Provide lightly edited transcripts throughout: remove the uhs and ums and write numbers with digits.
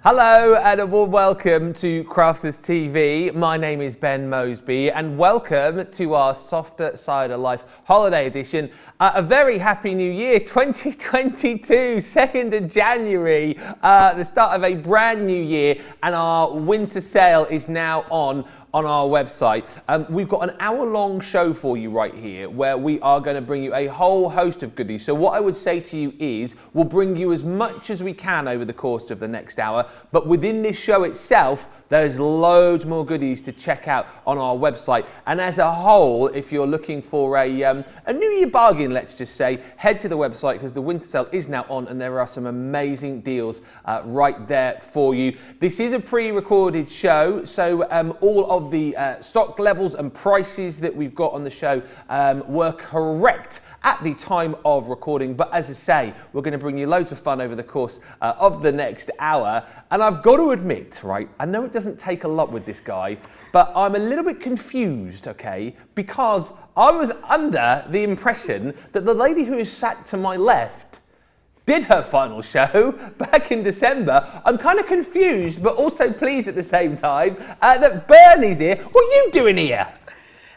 Hello and a warm welcome to Crafters TV. My name is Ben Moseby and welcome to our Softer Side of Life holiday edition. A very happy new year, 2022, 2nd of January, the start of a brand new year, and our winter sale is now on our website. We've got an hour-long show for you right here where we are going to bring you a whole host of goodies. So what I would say to you is we'll bring you as much as we can over the course of the next hour, but within this show itself, there's loads more goodies to check out on our website. And as a whole, if you're looking for a New Year bargain, let's just say, head to the website because the winter sale is now on and there are some amazing deals right there for you. This is a pre-recorded show, so all of the stock levels and prices that we've got on the show were correct at the time of recording, but as I say, we're going to bring you loads of fun over the course of the next hour. And I've got to admit, right, I know it doesn't take a lot with this guy, but I'm a little bit confused, okay, because I was under the impression that the lady who is sat to my left did her final show back in December. I'm kind of confused, but also pleased at the same time that Bernie's here. What are you doing here?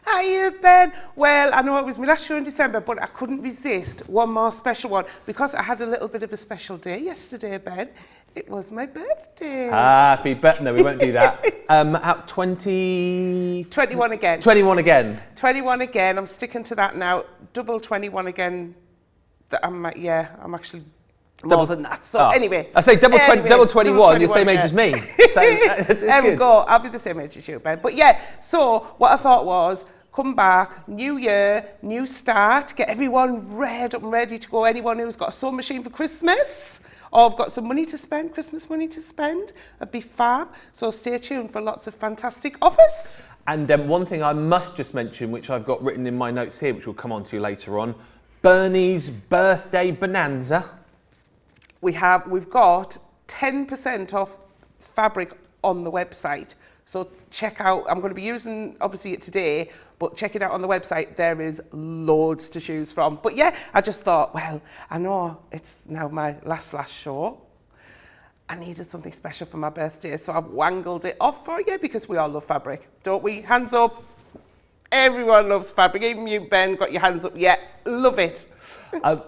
Hiya, Ben. Well, I know it was my last show in December, but I couldn't resist one more special one because I had a little bit of a special day yesterday, Ben. It was my birthday. Happy birthday. No, we won't do that. At 21 again. 21 again. 21 again. I'm sticking to that now. Double 21 again. I'm actually more than that. So anyway. I say double 21, you're the same age as me. So, there we go. I'll be the same age as you, Ben. But yeah, so what I thought was, come back, new year, new start, get everyone read up and ready to go. Anyone who's got a sewing machine for Christmas or have got some money to spend, Christmas money to spend, it'd be fab. So stay tuned for lots of fantastic offers. And one thing I must just mention, which I've got written in my notes here, which we'll come on to later on, Bernie's birthday bonanza. We've got 10% off fabric on the website. So check out, I'm going to be using obviously it today, but check it out on the website. There is loads to choose from. But yeah, I just thought, well, I know it's now my last show. I needed something special for my birthday, so I've wangled it off for you because we all love fabric, don't we? Hands up. Everyone loves fabric. Even you, Ben, got your hands up. Yeah, love it.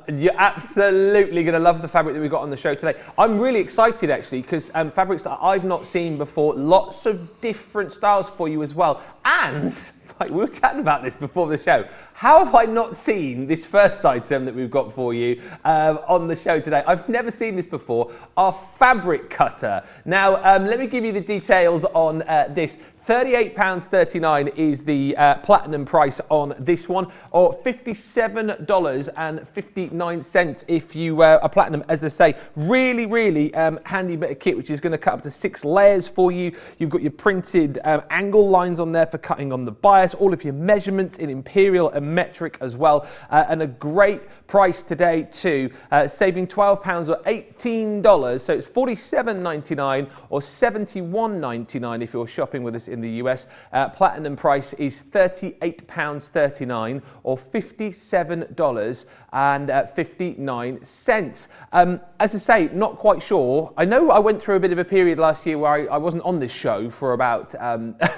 You're absolutely going to love the fabric that we've got on the show today. I'm really excited, actually, because fabrics that I've not seen before, lots of different styles for you as well. And we were chatting about this before the show. How have I not seen this first item that we've got for you on the show today? I've never seen this before, our fabric cutter. Now, let me give you the details on this. £38.39 is the platinum price on this one, or $57.59 if you are platinum. As I say, really, really handy bit of kit, which is going to cut up to 6 layers for you. You've got your printed angle lines on there for cutting on the bias, all of your measurements in imperial and metric as well, and a great price today too, saving £12 or $18. So it's $47.99 or $71.99 if you're shopping with us in the US. Platinum price is £38.39 or $57.59. As I say, not quite sure. I know I went through a bit of a period last year where I wasn't on this show for about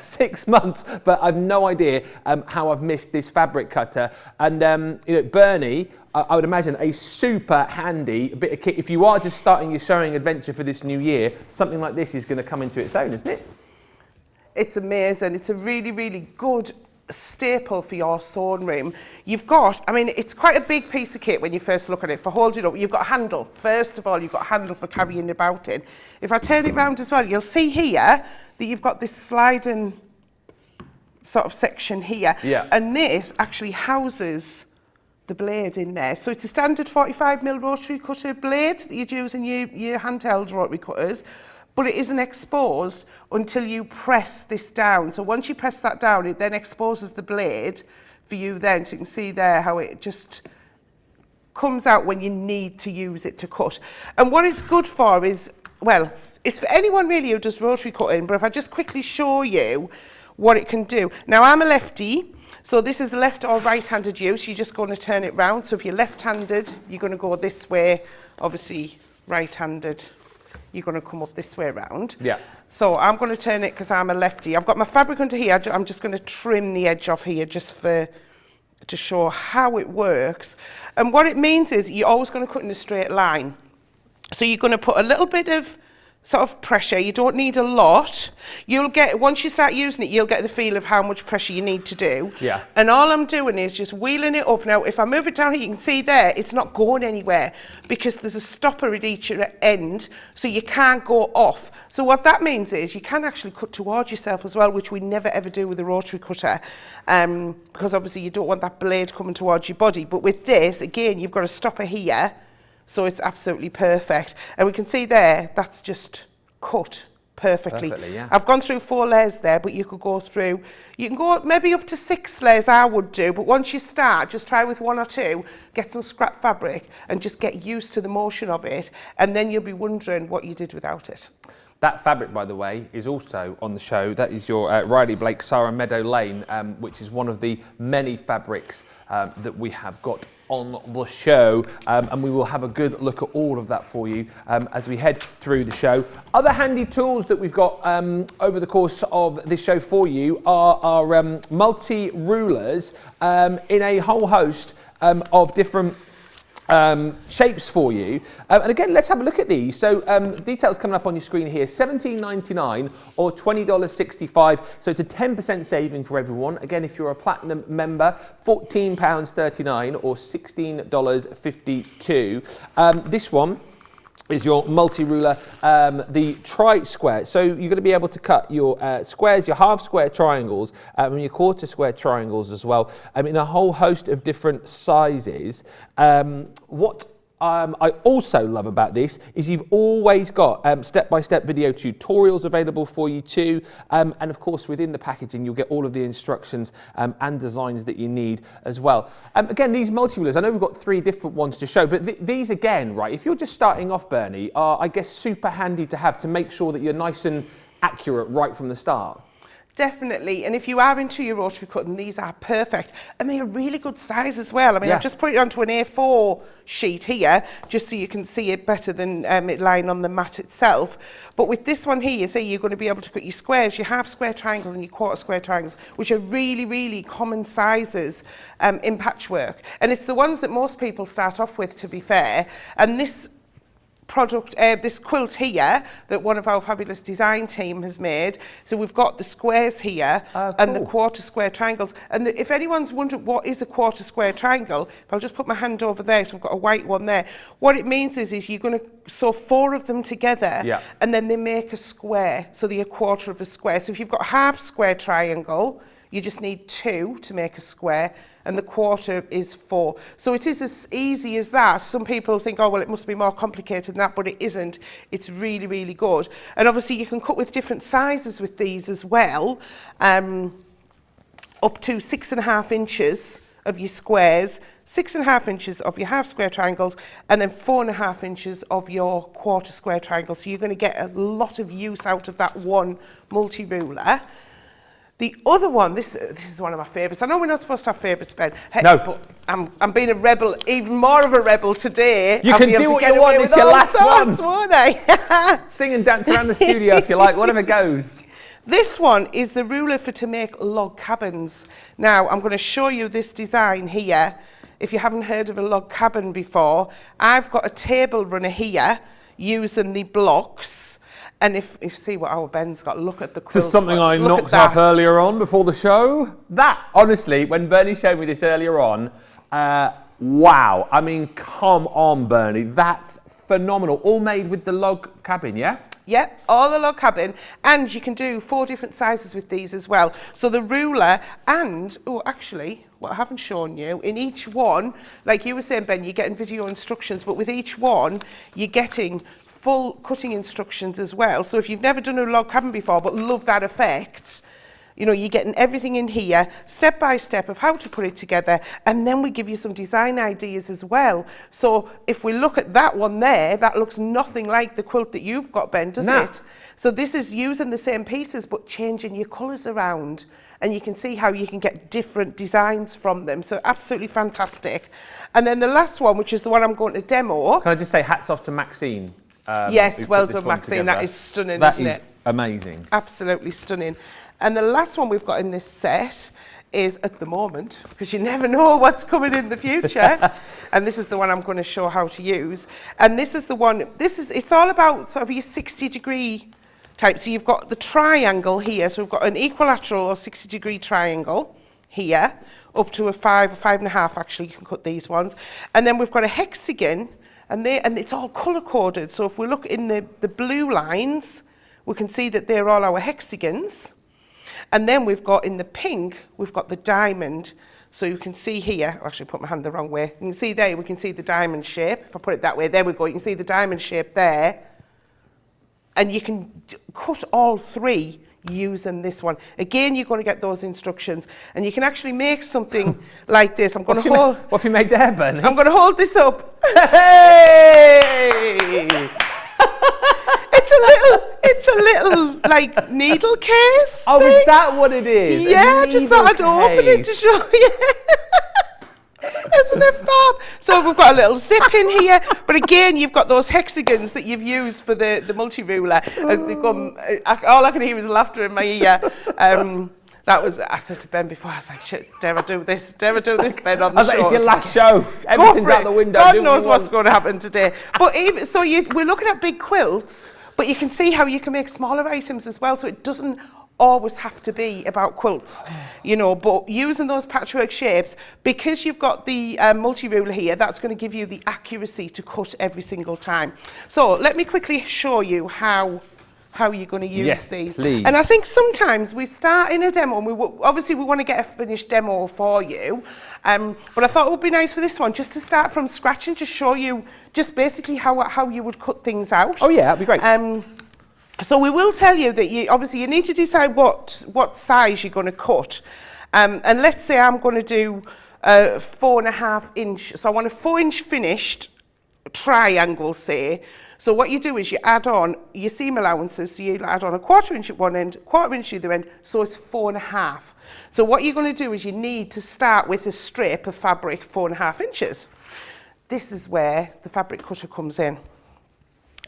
6 months, but I've no idea how I've missed this fabric cutter. And Bernie, I would imagine a super handy bit of kit. If you are just starting your sewing adventure for this new year, something like this is going to come into its own, isn't it? It's amazing. It's a really, really good staple for your sewing room. You've got, I mean, it's quite a big piece of kit when you first look at it. For holding it up, you've got a handle. First of all, you've got a handle for carrying it about in. If I turn it round as well, you'll see here that you've got this sliding sort of section here. Yeah. And this actually houses the blade in there. So it's a standard 45mm rotary cutter blade that you'd use in your handheld rotary cutters, but it isn't exposed until you press this down. So once you press that down, it then exposes the blade for you then. So you can see there how it just comes out when you need to use it to cut. And what it's good for is, well, it's for anyone really who does rotary cutting, but if I just quickly show you what it can do. Now I'm a lefty, so this is left or right-handed use. You're just going to turn it round. So if you're left-handed, you're going to go this way. Obviously, right-handed, you're going to come up this way around. Yeah. So I'm going to turn it because I'm a lefty. I've got my fabric under here. I'm just going to trim the edge off here just to show how it works. And what it means is you're always going to cut in a straight line. So you're going to put a little bit of sort of pressure. You don't need a lot. You'll get, once you start using it, you'll get the feel of how much pressure you need to do. Yeah. And all I'm doing is just wheeling it up. Now, if I move it down here, you can see there, it's not going anywhere because there's a stopper at each end, so you can't go off. So what that means is you can actually cut towards yourself as well, which we never ever do with a rotary cutter, because obviously you don't want that blade coming towards your body. But with this, again, you've got a stopper here, so it's absolutely perfect. And we can see there, that's just cut perfectly. Yeah. I've gone through 4 layers there, but you could go through, you can go maybe up to 6 layers, I would do. But once you start, just try with 1 or 2, get some scrap fabric and just get used to the motion of it. And then you'll be wondering what you did without it. That fabric, by the way, is also on the show. That is your Riley Blake Sarah Meadow Lane, which is one of the many fabrics that we have got on the show, and we will have a good look at all of that for you as we head through the show. Other handy tools that we've got over the course of this show for you are our multi-rulers in a whole host of different shapes for you. And again, let's have a look at these. So details coming up on your screen here, $17.99 or $20.65. So it's a 10% saving for everyone. Again, if you're a platinum member, £14.39 or $16.52. This one is your multi-ruler, the tri-square. So you're going to be able to cut your squares, your half square triangles, and your quarter square triangles as well, in a whole host of different sizes. What I also love about this is you've always got step-by-step video tutorials available for you too, and of course within the packaging you'll get all of the instructions and designs that you need as well. Again, these multi-rulers, I know we've got 3 different ones to show, but these again, right, if you're just starting off, Bernie, are I guess super handy to have to make sure that you're nice and accurate right from the start. Definitely, and if you are into your rotary cutting, these are perfect, and they're a really good size as well. I mean, I've just put it onto an A4 sheet here, just so you can see it better than it lying on the mat itself. But with this one here, you see, you're going to be able to cut your squares, your half square triangles and your quarter square triangles, which are really, really common sizes in patchwork. And it's the ones that most people start off with, to be fair. And this product, this quilt here that one of our fabulous design team has made. So we've got the squares here and the quarter square triangles. And if anyone's wondering what is a quarter square triangle, if I'll just put my hand over there, so we've got a white one there. What it means is you're going to sew 4 of them together, and then they make a square. So they're a quarter of a square. So if you've got a half square triangle, you just need 2 to make a square, and the quarter is 4. So it is as easy as that. Some people think, oh, well, it must be more complicated than that, but it isn't. It's really, really good. And obviously you can cut with different sizes with these as well, up to 6.5 inches of your squares, 6.5 inches of your half square triangles, and then 4.5 inches of your quarter square triangles. So you're going to get a lot of use out of that one multi-ruler. The other one, this is one of my favourites. I know we're not supposed to have favourites, Ben. Hey, no. But I'm being a rebel, even more of a rebel today. You I'll can be able do to what get you away want, with it's your all last sorts, one. Won't I? Sing and dance around the studio if you like, whatever goes. This one is the ruler to make log cabins. Now, I'm going to show you this design here. If you haven't heard of a log cabin before, I've got a table runner here using the blocks. And if you see what our Ben's got, look at the quilt. Just something I knocked up earlier on before the show. That, honestly, when Bernie showed me this earlier on, wow. I mean, come on, Bernie. That's phenomenal. All made with the log cabin, yeah? Yeah, all the log cabin. And you can do 4 different sizes with these as well. So the ruler and, oh, actually, what I haven't shown you, in each one, like you were saying, Ben, you're getting video instructions, but with each one, you're getting full cutting instructions as well. So if you've never done a log cabin before, but love that effect, you know, you're getting everything in here, step by step of how to put it together, and then we give you some design ideas as well. So if we look at that one there, that looks nothing like the quilt that you've got, Ben, does it? So this is using the same pieces, but changing your colours around. And you can see how you can get different designs from them. So absolutely fantastic. And then the last one, which is the one I'm going to demo. Can I just say hats off to Maxine? Yes, well put this done, one Maxine. together. That is stunning, That isn't is it? amazing. Absolutely stunning. And the last one we've got in this set is at the moment, because you never know what's coming in the future. And this is the one I'm going to show how to use. And this is the one, it's all about sort of your 60-degree type. So you've got the triangle here. So we've got an equilateral or 60-degree triangle here, up to a 5 or 5.5 actually, you can cut these ones. And then we've got a hexagon, and it's all colour-coded. So if we look in the blue lines, we can see that they're all our hexagons. And then we've got in the pink, we've got the diamond. So you can see here, I actually put my hand the wrong way. You can see there, we can see the diamond shape. If I put it that way, there we go. You can see the diamond shape there. And you can cut all three using this one. Again, you're going to get those instructions. And you can actually make something like this. I'm going to hold... What have you made there, Bernie? I'm going to hold this up. Hey! It's a little like needle case. Oh, thing. is that what it is? Yeah, I just thought I'd open it to show you. Isn't it fab? So we've got a little zip in here, but again, you've got those hexagons that you've used for the multi-ruler. All I can hear is laughter in my ear. That was, I said to Ben before, I was like, shit, dare I do this? Dare I do this, Ben, on the show? It's your last show. Everything's out the window. God knows what's going to happen today. But even, so we're looking at big quilts, but you can see how you can make smaller items as well, so it doesn't always have to be about quilts, you know, but using those patchwork shapes, because you've got the multi-ruler here, that's going to give you the accuracy to cut every single time. So let me quickly show you how you're going to use these. Please. And I think sometimes we start in a demo, and obviously we want to get a finished demo for you, but I thought it would be nice for this one just to start from scratch and just show you just basically how you would cut things out. Oh yeah, that'd be great. So we will tell you that you need to decide what size you're going to cut. And let's say I'm going to do 4.5 inch. So I want a 4-inch finished triangle, say. So what you do is you add on your seam allowances. So you add on a 1/4 inch at one end, 1/4 inch at the other end. So it's 4.5. So what you're going to do is you need to start with a strip of fabric 4.5 inches. This is where the fabric cutter comes in.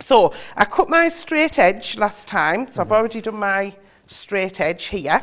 So I cut my straight edge last time, so I've already done my straight edge here.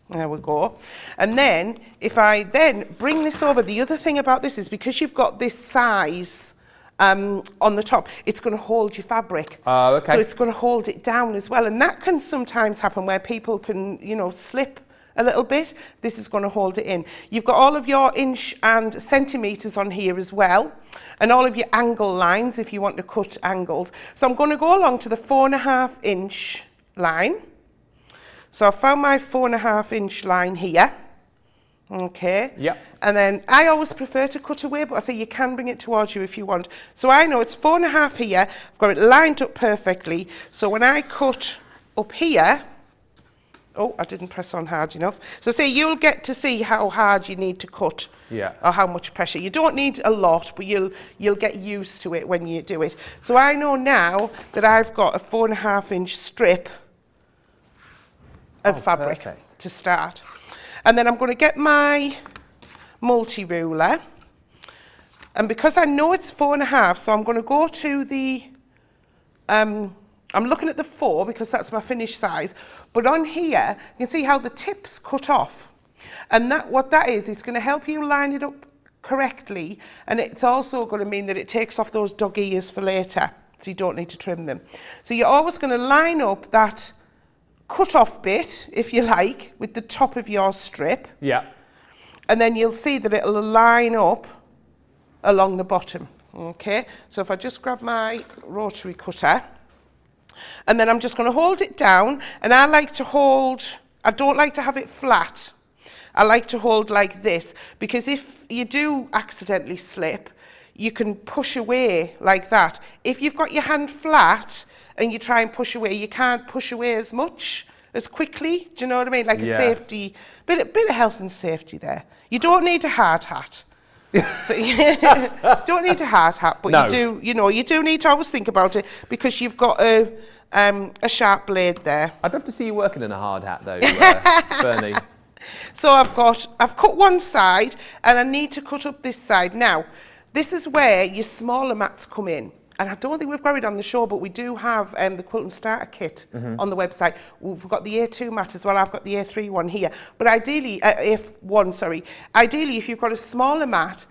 There we go. And then if I then bring this over, the other thing about this is because you've got this size on the top, it's going to hold your fabric. Oh, okay. So it's going to hold it down as well. And that can sometimes happen where people can, you know, slip a little bit. This is going to hold it in. You've got all of your inch and centimetres on here as well, and all of your angle lines if you want to cut angles. So I'm going to go along to the 4.5 inch line. So I found my 4.5 inch line here. Okay. Yep. And then I always prefer to cut away, but I say you can bring it towards you if you want. So I know it's 4.5 here. I've got it lined up perfectly. So when I cut up here, oh, I didn't press on hard enough. So see, you'll get to see how hard you need to cut. Yeah. Or how much pressure. You don't need a lot, but you'll get used to it when you do it. So I know now that I've got a 4.5 inch strip of fabric to start. And then I'm going to get my multi-ruler. And because I know it's 4.5, so I'm going to go to the... I'm looking at the 4 because that's my finished size. But on here, you can see how the tip's cut off. And what that is, it's going to help you line it up correctly. And it's also going to mean that it takes off those dog ears for later. So you don't need to trim them. So you're always going to line up that cut off bit, if you like, with the top of your strip. Yeah. And then you'll see that it'll line up along the bottom. Okay. So if I just grab my rotary cutter, and then I'm just going to hold it down, and I don't like to have it flat. I like to hold like this, because if you do accidentally slip, you can push away like that. If you've got your hand flat and you try and push away, you can't push away as much, as quickly. Do you know what I mean? Like a safety, bit of health and safety there. You don't need a hard hat. So don't need a hard hat, but you do need to always think about it, because you've got a sharp blade there. I'd love to see you working in a hard hat though, Bernie. So I've cut one side, and I need to cut up this side. Now, this is where your smaller mats come in. and I don't think we've got it on the show, but we do have the quilt and starter kit on the website. We've got the A2 mat as well. I've got the A3 one here. But ideally, A1, sorry. Ideally, if you've got a smaller mat,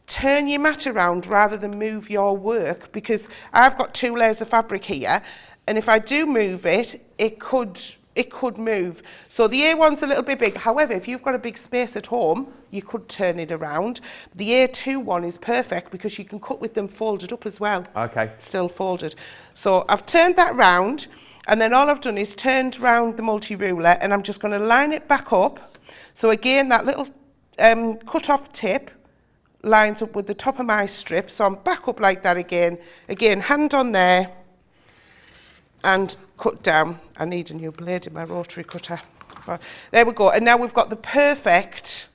turn your mat around rather than move your work, because I've got 2 layers of fabric here, and if I do move it, it could move. So the A1's a little bit big. However, if you've got a big space at home, you could turn it around. The A2 one is perfect because you can cut with them folded up as well. Okay. Still folded. So I've turned that round, and then all I've done is turned round the multi-ruler, and I'm just going to line it back up. So again, that little cut-off tip lines up with the top of my strip. So I'm back up like that again. Again, hand on there, and cut down. I need a new blade in my rotary cutter. There we go. And now we've got the perfect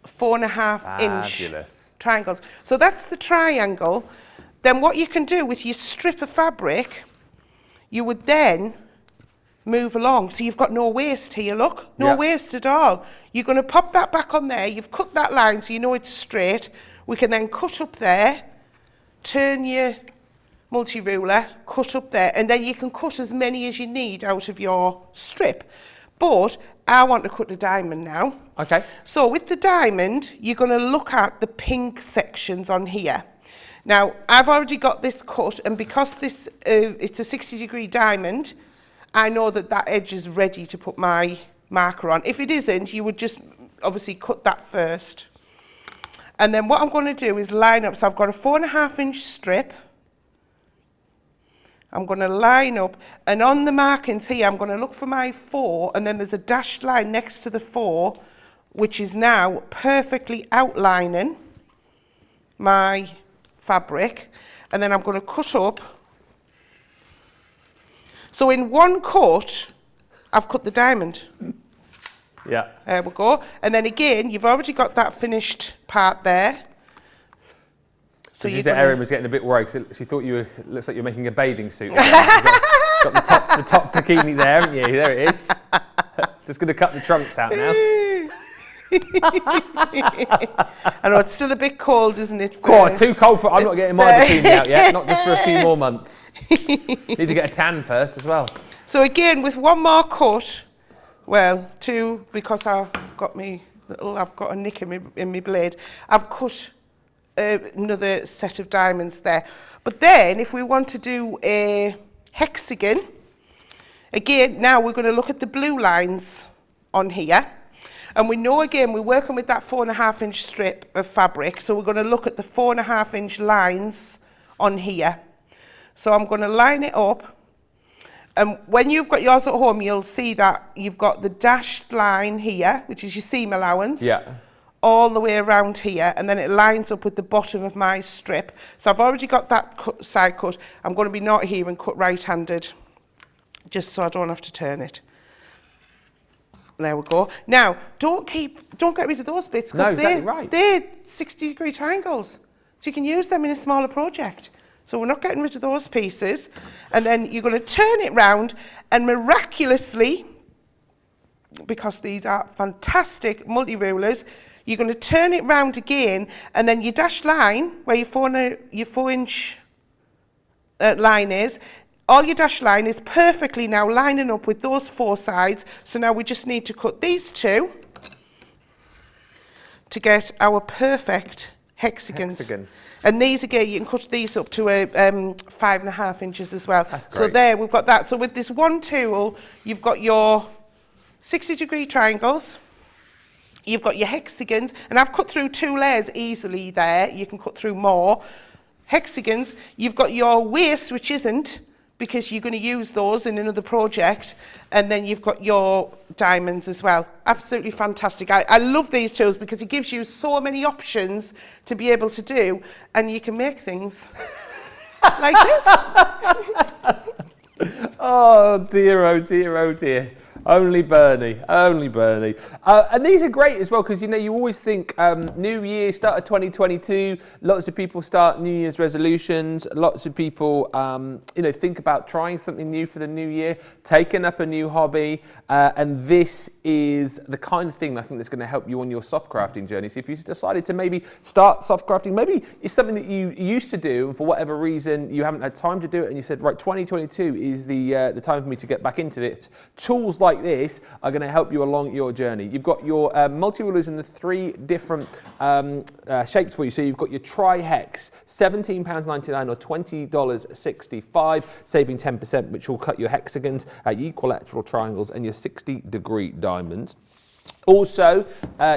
4.5 inch triangles. So that's the triangle. Then what you can do with your strip of fabric, you would then move along. So you've got no waste here, look. No waste at all. You're going to pop that back on there. You've cut that line so you know it's straight. We can then cut up there, turn your multi-ruler, cut up there, and then you can cut as many as you need out of your strip. But I want to cut a diamond now. Okay. So with the diamond, you're going to look at the pink sections on here. Now, I've already got this cut, and because this it's a 60-degree diamond, I know that that edge is ready to put my marker on. If it isn't, you would just obviously cut that first. And then what I'm going to do is line up. So I've got a 4.5 inch strip. I'm going to line up, and on the markings here, I'm going to look for my 4, and then there's a dashed line next to the 4, which is now perfectly outlining my fabric, and then I'm going to cut up. So in one cut, I've cut the diamond. Yeah. There we go. And then again, you've already got that finished part there. So you said Erin was getting a bit worried because she thought it looks like you're making a bathing suit. Got the top bikini there, haven't you? There it is. Just going to cut the trunks out now. I know it's still a bit cold, isn't it? God, too cold for. I'm not getting my bikini out yet. Not just for a few more months. Need to get a tan first as well. So again, with one more cut, well, 2 because I've got a nick in my blade. I've cut another set of diamonds there. But then, if we want to do a hexagon, again, now we're going to look at the blue lines on here. And we know, again, we're working with that 4.5 inch strip of fabric. So we're going to look at the 4.5 inch lines on here. So I'm going to line it up. And when you've got yours at home, you'll see that you've got the dashed line here, which is your seam allowance. Yeah. All the way around here, and then it lines up with the bottom of my strip. So I've already got that side cut. I'm going to be naughty here and cut right-handed, just so I don't have to turn it. There we go. Now, don't get rid of those bits, because they're 60-degree triangles. So you can use them in a smaller project. So we're not getting rid of those pieces. And then you're going to turn it round, and miraculously, because these are fantastic multi-rulers, you're going to turn it round again, and then your dashed line, where your 4 inch line is, all your dashed line is perfectly now lining up with those 4 sides. So now we just need to cut these 2 to get our perfect hexagons. And these, again, you can cut these up to 5.5 inches as well. So there, we've got that. So with this one tool, you've got your 60-degree triangles, you've got your hexagons, and I've cut through 2 layers easily there. You can cut through more. Hexagons, you've got your waist, which isn't, because you're going to use those in another project, and then you've got your diamonds as well. Absolutely fantastic. I love these tools because it gives you so many options to be able to do, and you can make things like this. Oh dear, oh dear, oh dear. Only Bernie, only Bernie. And these are great as well because, you always think New Year, start of 2022, lots of people start New Year's resolutions, lots of people, think about trying something new for the new year, taking up a new hobby, and this is the kind of thing I think that's going to help you on your soft crafting journey. So if you decided to maybe start soft crafting, maybe it's something that you used to do and for whatever reason you haven't had time to do it and you said, right, 2022 is the time for me to get back into it. Tools like this are going to help you along your journey. You've got your multi-rulers in the 3 different shapes for you. So you've got your tri-hex, £17.99 or $20.65, saving 10%, which will cut your hexagons, your equilateral triangles and your 60-degree diamonds. Also,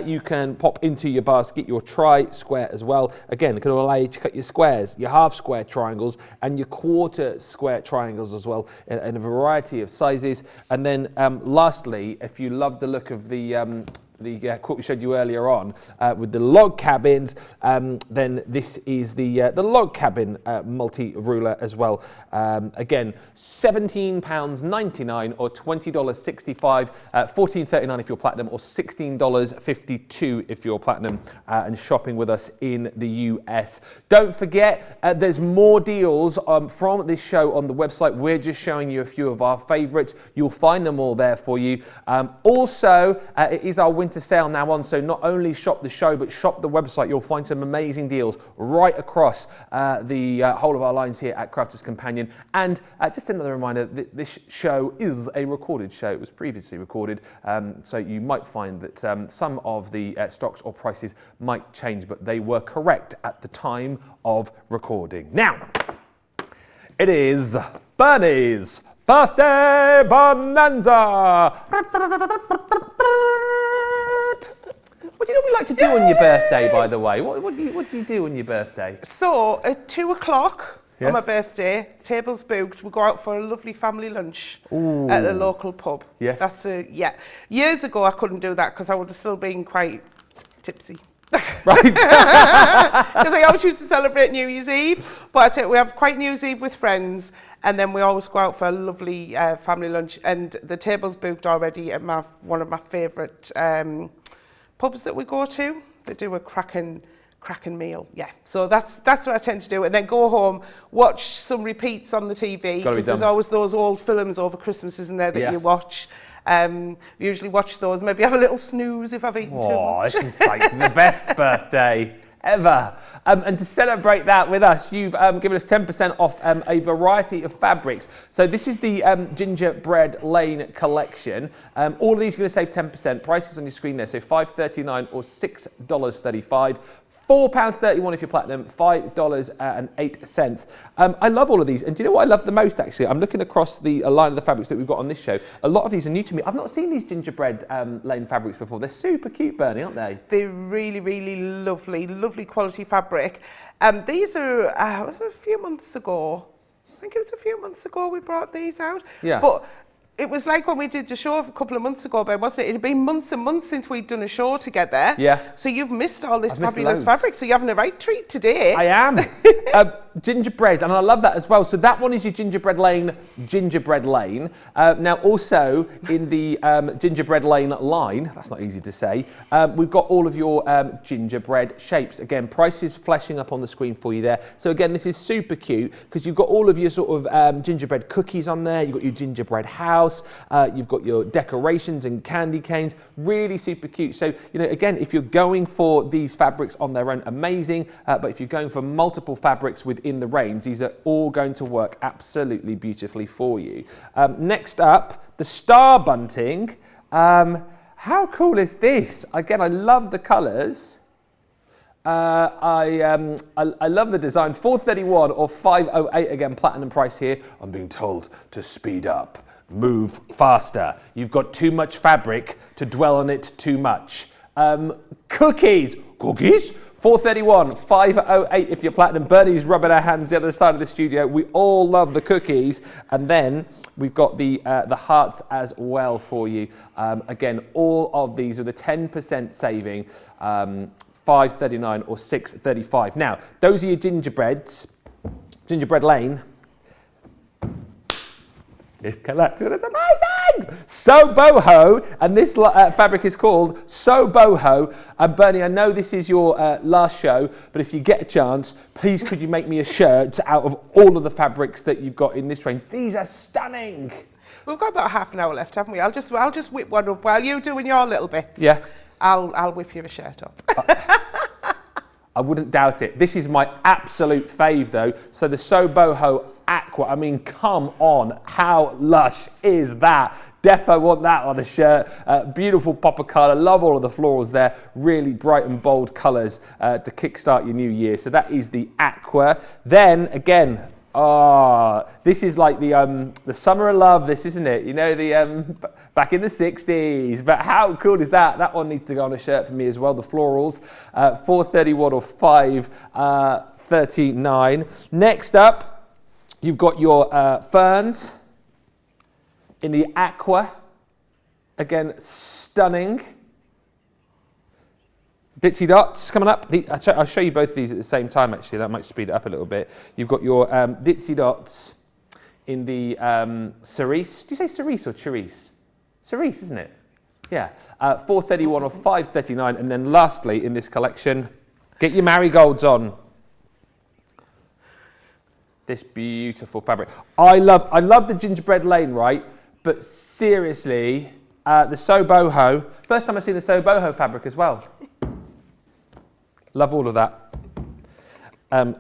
you can pop into your basket your tri-square as well. Again, it can allow you to cut your squares, your half-square triangles, and your quarter-square triangles as well in a variety of sizes. And then lastly, if you love the look of the quote we showed you earlier on with the log cabins, then this is the log cabin multi-ruler as well. Again, £17.99 or $20.65, $14.39 if you're platinum or $16.52 if you're platinum and shopping with us in the US. Don't forget, there's more deals from this show on the website. We're just showing you a few of our favorites. You'll find them all there for you. Also, it is our winter sale now on, so not only shop the show but shop the website. You'll find some amazing deals right across the whole of our lines here at Crafters Companion. And just another reminder that this show is a recorded show. It was previously recorded, so you might find that some of the stocks or prices might change, but they were correct at the time of recording. Now, it is Bernie's birthday bonanza. What do you normally like to do on your birthday, by the way? What do you do on your birthday? So, at 2 o'clock on my birthday, table's booked, we go out for a lovely family lunch at a local pub. Yes. That's Years ago, I couldn't do that because I would have still been quite tipsy. Right. Because I always used to celebrate New Year's Eve, but I tell you, we have quite New Year's Eve with friends, and then we always go out for a lovely family lunch, and the table's booked already at one of my favourite pubs that we go to. They do a cracking meal, so that's what I tend to do, and then go home, watch some repeats on the TV, because there's always those old films over Christmas, isn't there, that you watch. Usually watch those, maybe have a little snooze if I've eaten too much. This is like the best birthday ever. And to celebrate that with us, you've given us 10% off a variety of fabrics. So this is the Gingerbread Lane collection. All of these are going to save 10%. Prices on your screen there, so $5.39 or $6.35. £4.31 if you're platinum, $5.08. I love all of these, and do you know what I love the most, actually? I'm looking across the line of the fabrics that we've got on this show. A lot of these are new to me. I've not seen these gingerbread lane fabrics before. They're super cute, Bernie, aren't they? They're really, really lovely quality fabric. These are, was it a few months ago? I think it was a few months ago we brought these out. Yeah. But it was like when we did the show a couple of months ago, Ben, wasn't it? It had been months and months since we'd done a show together. Yeah. So you've missed all this fabulous fabric, so you're having a right treat today. I am. Gingerbread, and I love that as well. So that one is your Gingerbread Lane. Now also in the Gingerbread Lane line, that's not easy to say, we've got all of your gingerbread shapes. Again, prices flashing up on the screen for you there. So again, this is super cute because you've got all of your sort of gingerbread cookies on there. You've got your gingerbread house. You've got your decorations and candy canes. Really super cute. So, again, if you're going for these fabrics on their own, amazing. But if you're going for multiple fabrics within the range, these are all going to work absolutely beautifully for you. Next up, the star bunting. How cool is this? Again, I love the colours. I love the design. $4.31 or $5.08 again, platinum price here. I'm being told to speed up, move faster. You've got too much fabric to dwell on it too much. Cookies. $4.31, $5.08 if you're platinum. Bernie's rubbing our hands the other side of the studio. We all love the cookies. And then we've got the hearts as well for you. Again, all of these are the 10% saving, $5.39 or $6.35. Now, those are your gingerbreads. Gingerbread Lane. This collection is amazing! So boho, and this fabric is called So Boho. And Bernie, I know this is your last show, but if you get a chance, please could you make me a shirt out of all of the fabrics that you've got in this range? These are stunning. We've got about half an hour left, haven't we? I'll just whip one up while you're doing your little bits. Yeah. I'll whip you a shirt up. I wouldn't doubt it. This is my absolute fave though. So the So Boho Aqua, I mean, come on, how lush is that? Defo want that on a shirt. Beautiful pop of colour, love all of the florals there. Really bright and bold colours to kickstart your new year. So that is the Aqua. Then again, this is like the summer of love, this, isn't it? You know, the back in the 60s. But how cool is that? That one needs to go on a shirt for me as well. The florals, 431 or 539. Next up, you've got your ferns in the Aqua. Again, stunning. Ditsy Dots coming up. I'll show you both of these at the same time, actually. That might speed it up a little bit. You've got your Ditsy Dots in the cerise. Do you say cerise or cerise? Cerise, isn't it? Yeah. 431 or 539. And then lastly, in this collection, get your marigolds on. This beautiful fabric. I love the gingerbread lane, right? But seriously, the So Boho. First time I've seen the So Boho fabric as well. Love all of that.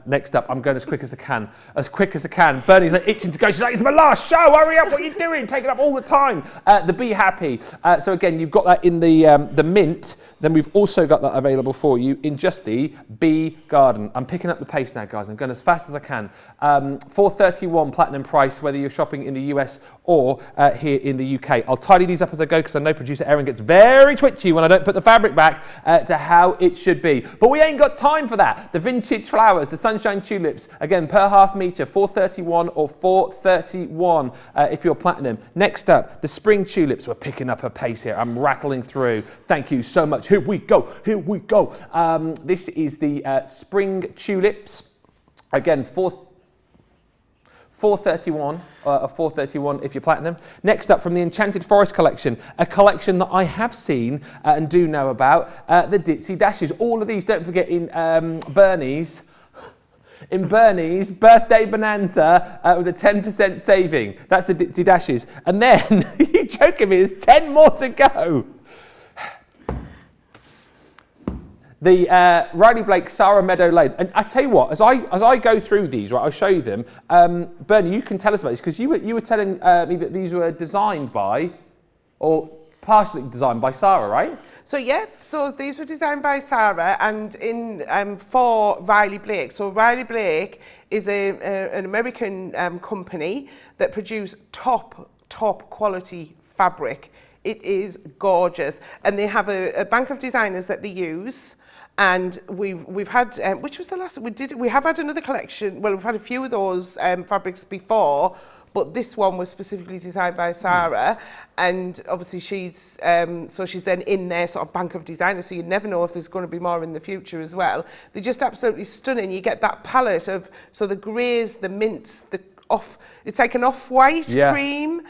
Next up, I'm going as quick as I can. As quick as I can. Bernie's like itching to go. She's like, it's my last show. Hurry up. What are you doing? Taking up all the time. The Be Happy. So again, you've got that in the mint. Then we've also got that available for you in just the Bee Garden. I'm picking up the pace now, guys. I'm going as fast as I can. $431 platinum price, whether you're shopping in the US or here in the UK. I'll tidy these up as I go because I know producer Erin gets very twitchy when I don't put the fabric back to how it should be. But we ain't got time for that. The vintage flowers, the sunshine tulips, again, per half metre, $431 or $431 if you're platinum. Next up, the spring tulips. We're picking up a pace here. I'm rattling through. Thank you so much. Here we go. Here we go. This is the spring tulips. Again, 431 or 431 if you're platinum. Next up, from the Enchanted Forest collection, a collection that I have seen and do know about, the Ditsy Dashes. All of these, don't forget, in Bernie's birthday bonanza with a 10% saving. That's the Ditsy Dashes. And then, you're joking me, there's 10 more to go. The Riley Blake Sarah Meadow Lane. And I tell you what, as I go through these, right, I'll show you them. Bernie, you can tell us about this, because you were telling me that these were designed by, or partially designed by Sarah, right? So yeah, so these were designed by Sarah and for Riley Blake. So Riley Blake is an American company that produce top quality fabric. It is gorgeous, and they have a bank of designers that they use. And we've had which was the last we have had another collection. Well, we've had a few of those fabrics before, but this one was specifically designed by Sarah, and obviously she's then in their sort of bank of designers, so you never know if there's going to be more in the future as well. They're just absolutely stunning. You get that palette of the greys, the mints, it's like an off-white cream,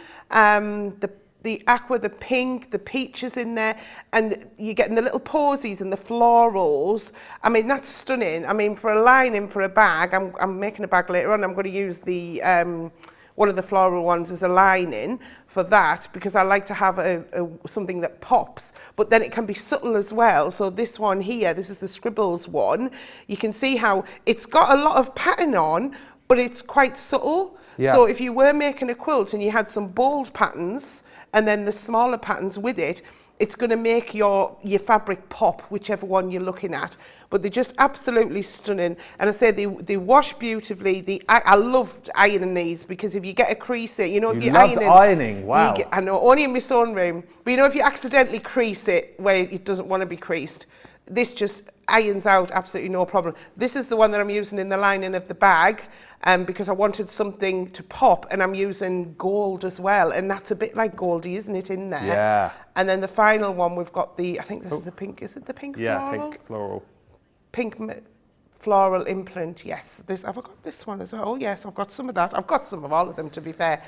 the aqua, the pink, the peaches in there, and you're getting the little posies and the florals. I mean, that's stunning. I mean, for a lining for a bag, I'm making a bag later on. I'm going to use the one of the floral ones as a lining for that, because I like to have something that pops, but then it can be subtle as well. So this one here, this is the Scribbles one. You can see how it's got a lot of pattern on, but it's quite subtle. Yeah. So if you were making a quilt and you had some bold patterns, and then the smaller patterns with it, it's going to make your fabric pop, whichever one you're looking at. But they're just absolutely stunning. And I say they wash beautifully. I loved ironing these, because if you get a crease it, if you're ironing, wow. I know, only in my sewing room. But if you accidentally crease it where it doesn't want to be creased, this just irons out absolutely no problem. This is the one that I'm using in the lining of the bag, because I wanted something to pop, and I'm using gold as well, and that's a bit like goldy, isn't it, in there? Yeah. And then the final one, we've got I think this is the pink, is it the pink floral? Yeah, pink floral. Pink floral imprint, yes. Have I got this one as well? Oh yes, I've got some of that. I've got some of all of them, to be fair.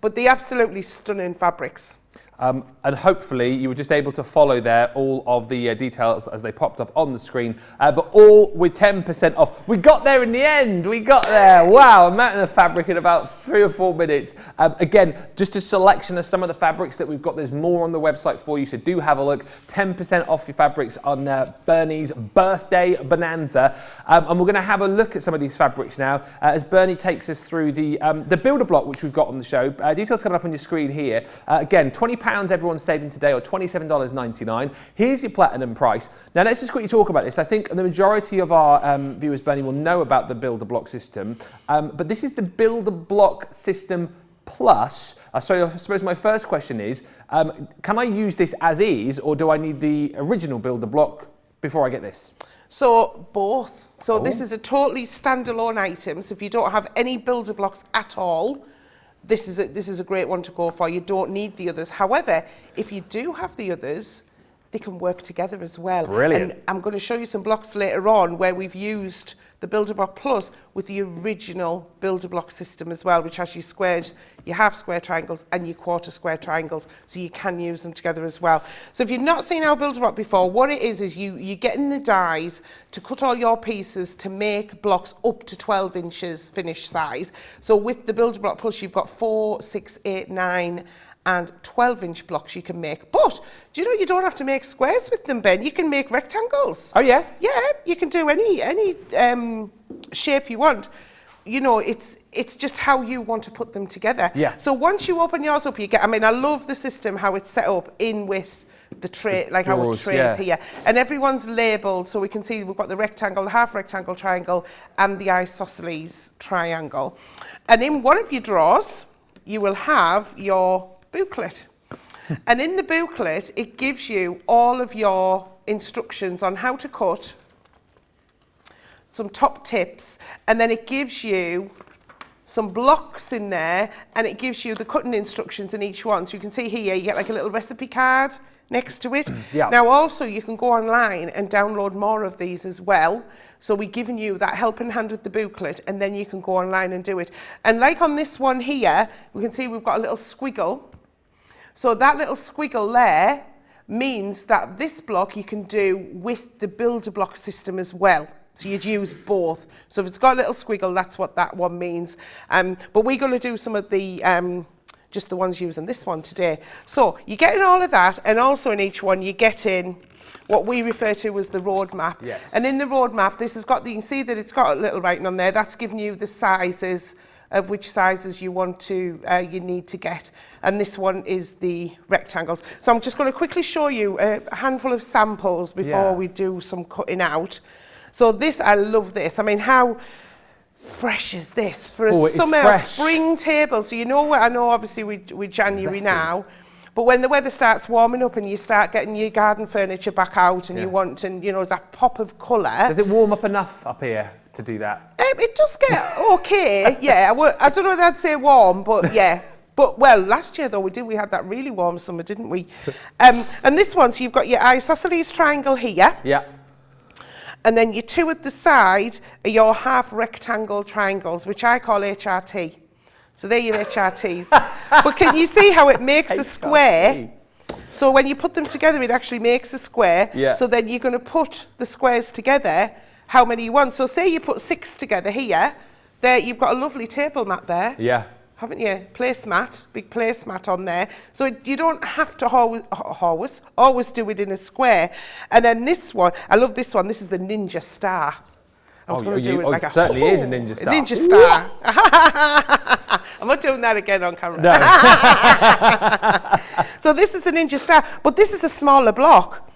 But the absolutely stunning fabrics. And hopefully you were just able to follow there all of the details as they popped up on the screen, but all with 10% off. We got there in the end, we got there. Wow, a mountain of fabric in about 3 or 4 minutes. Again, just a selection of some of the fabrics that we've got. There's more on the website for you, so do have a look. 10% off your fabrics on Bernie's birthday bonanza. And we're going to have a look at some of these fabrics now as Bernie takes us through the builder block which we've got on the show. Details coming up on your screen here. Again, £20 everyone's saving today, or $27.99. Here's your platinum price. Now let's just quickly talk about this. I think the majority of our viewers, Bernie, will know about the builder block system, but this is the builder block system plus. So I suppose my first question is, can I use this as is, or do I need the original builder block before I get this? So both. So this is a totally standalone item. So if you don't have any builder blocks at all, this is a great one to go for. You don't need the others. However, if you do have the others, they can work together as well. Brilliant. And I'm going to show you some blocks later on where we've used the Builder Block Plus with the original Builder Block system as well, which has your squares, your half square triangles and your quarter square triangles, so you can use them together as well. So if you've not seen our Builder Block before, what it is you get in the dies to cut all your pieces to make blocks up to 12 inches finished size. So with the Builder Block Plus, you've got 4, 6, 8, 9 and 12-inch blocks you can make. But do you know you don't have to make squares with them, Ben? You can make rectangles. Oh yeah? Yeah, you can do any shape you want. You know, it's just how you want to put them together. Yeah. So once you open yours up, you get, I mean, I love the system, how it's set up in with the tray, like our trays here. And everyone's labelled, so we can see we've got the rectangle, the half rectangle triangle, and the isosceles triangle. And in one of your drawers, you will have your booklet. And in the booklet, it gives you all of your instructions on how to cut, some top tips, and then it gives you some blocks in there, and it gives you the cutting instructions in each one. So you can see here, you get like a little recipe card next to it. Yeah. Now also you can go online and download more of these as well. So we're giving you that helping hand with the booklet, and then you can go online and do it. And like on this one here, we can see we've got a little squiggle. So that little squiggle there means that this block you can do with the builder block system as well. So you'd use both. So if it's got a little squiggle, that's what that one means. But we're going to do some of the, just the ones using this one today. So you're getting all of that, and also in each one you're getting what we refer to as the roadmap. Yes. And in the roadmap, this has got, you can see that it's got a little writing on there. That's giving you the sizes of which sizes you want to, you need to get. And this one is the rectangles. So I'm just going to quickly show you a handful of samples before we do some cutting out. So this, I love this. I mean, how fresh is this for a summer or spring table? So you know what, I know obviously we're January now, but when the weather starts warming up and you start getting your garden furniture back out and you want, and you know, that pop of colour. Does it warm up enough up here to do that? It does get okay, yeah. I don't know whether I'd say warm, but yeah. But, well, last year, though, we had that really warm summer, didn't we? And this one, so you've got your isosceles triangle here. Yeah. And then your two at the side are your half rectangle triangles, which I call HRT. So they're your HRTs. But can you see how it makes a square? So when you put them together, it actually makes a square. Yeah. So then you're going to put the squares together, how many you want. So say you put 6 together here, there you've got a lovely table mat there. Yeah. Haven't you? Placemat, big placemat on there. So you don't have to always do it in a square. And then this one, I love this one. This is the Ninja Star. I was going to do it like a... It certainly is a Ninja Star. Ninja Star. I'm not doing that again on camera. No. So this is a Ninja Star, but this is a smaller block.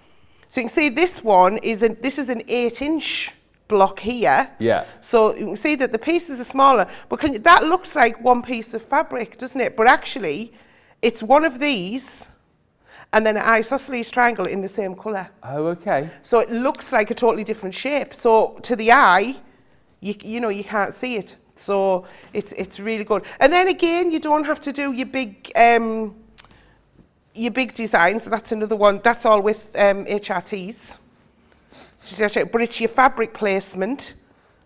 So you can see this one is this is an 8-inch block here. Yeah. So you can see that the pieces are smaller, but that looks like one piece of fabric, doesn't it? But actually, it's one of these, and then an isosceles triangle in the same colour. Oh, okay. So it looks like a totally different shape. So to the eye, you know, you can't see it. So it's really good. And then again, you don't have to do your big designs. That's another one. That's all with HRTs. But it's your fabric placement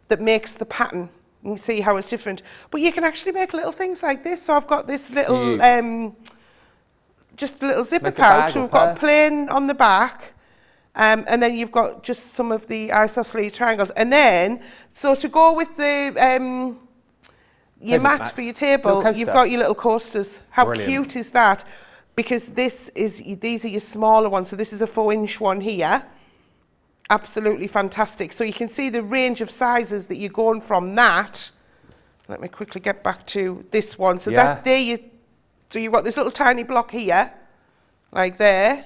that makes the pattern. You can see how it's different. But you can actually make little things like this. So I've got this little, just a little zipper pouch. So we've got a plain on the back. And then you've got just some of the isosceles triangles. And then, so to go with the your mat for your table, you've got your little coasters. How cute is that? Because these are your smaller ones. So this is a 4-inch one here. Absolutely fantastic. So you can see the range of sizes that you're going from that. Let me quickly get back to this one. So that there so you've got this little tiny block here, like there,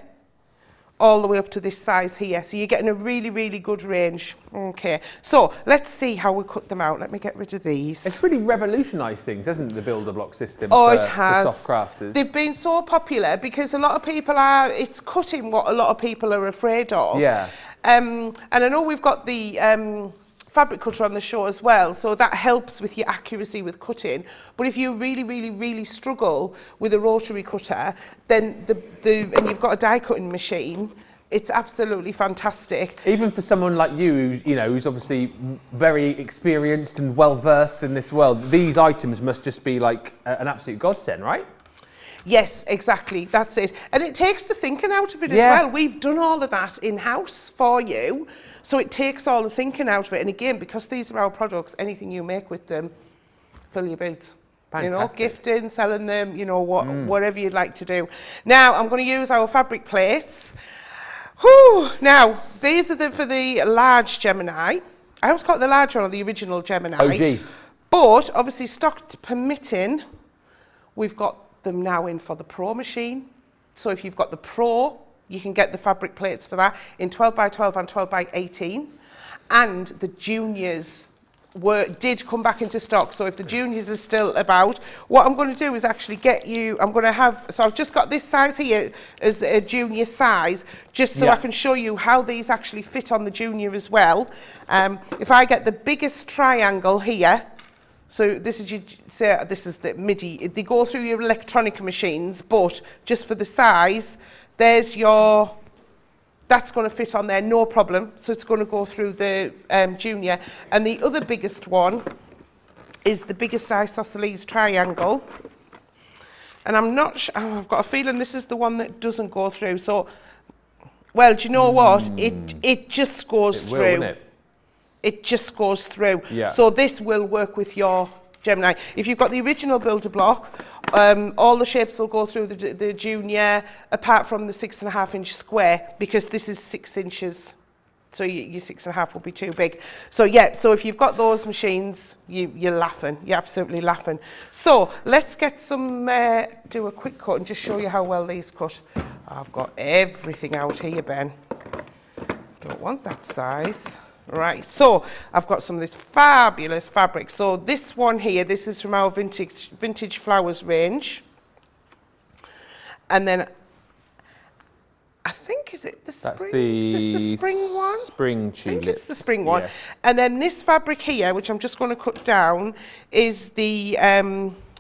all the way up to this size here. So you're getting a really, really good range. Okay, so let's see how we cut them out. Let me get rid of these. It's really revolutionised things, hasn't it, the builder block system it has. for soft crafters? They've been so popular because a lot of people it's cutting what a lot of people are afraid of. Yeah. And I know we've got the fabric cutter on the show as well, so that helps with your accuracy with cutting. But if you really, really, really struggle with a rotary cutter, then and you've got a die cutting machine, it's absolutely fantastic. Even for someone like you, who's obviously very experienced and well versed in this world, these items must just be like an absolute godsend, right? Yes, exactly. That's it. And it takes the thinking out of it as well. We've done all of that in-house for you. So it takes all the thinking out of it. And again, because these are our products, anything you make with them, fill your boots. Fantastic. Gifting, selling them, whatever you'd like to do. Now, I'm going to use our fabric plates. Whew. Now, these are for the large Gemini. I always call it the large one or the original Gemini. OG. But obviously, stock permitting, we've got them now in for the Pro machine. So if you've got the Pro, you can get the fabric plates for that in 12 by 12 and 12 by 18. And the Juniors did come back into stock. So if the Juniors are still about, what I'm going to do is actually so I've just got this size here as a Junior size, just so I can show you how these actually fit on the Junior as well. If I get the biggest triangle here, so this is the MIDI. They go through your electronic machines, but just for the size, that's going to fit on there, no problem. So it's going to go through the Junior. And the other biggest one is the biggest isosceles triangle. And I'm not sure, I've got a feeling this is the one that doesn't go through. So, well, do you know what? It just goes through. Won't it? It just goes through. Yeah. So this will work with your Gemini. If you've got the original builder block, all the shapes will go through the Junior, apart from the 6.5-inch square, because this is 6 inches. So your 6.5 will be too big. So so if you've got those machines, you're laughing. You're absolutely laughing. So let's get do a quick cut and just show you how well these cut. I've got everything out here, Ben. Don't want that size. Right, so I've got some of this fabulous fabric. So this one here, this is from our vintage flowers range. And then I think, is it the spring? That's the is this the spring one? Spring tulip. I think it's the spring one. Yes. And then this fabric here, which I'm just going to cut down, is the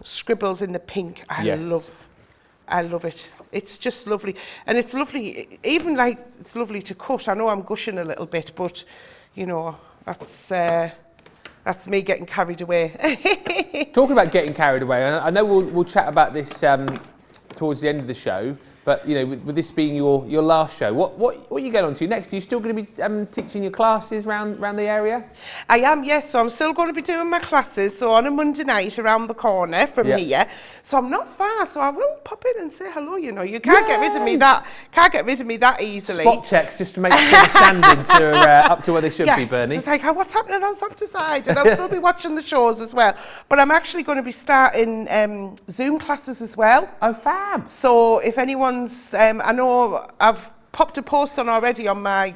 scribbles in the pink. I love it. It's just lovely. And it's lovely, even like it's lovely to cut. I know I'm gushing a little bit, but that's me getting carried away. Talking about getting carried away, I know we'll chat about this towards the end of the show. But with this being your last show, what are you going on to next? Are you still going to be teaching your classes around the area? I am, yes. So I'm still going to be doing my classes. So on a Monday night around the corner from here. So I'm not far. So I will pop in and say hello. You can't get rid of me that. Can't get rid of me that easily. Spot checks just to make sure the standards are up to where they should be, Bernie. It's like, what's happening on Softer Side? And I'll still be watching the shows as well. But I'm actually going to be starting Zoom classes as well. Oh, fab! So if anyone I know I've popped a post on already on my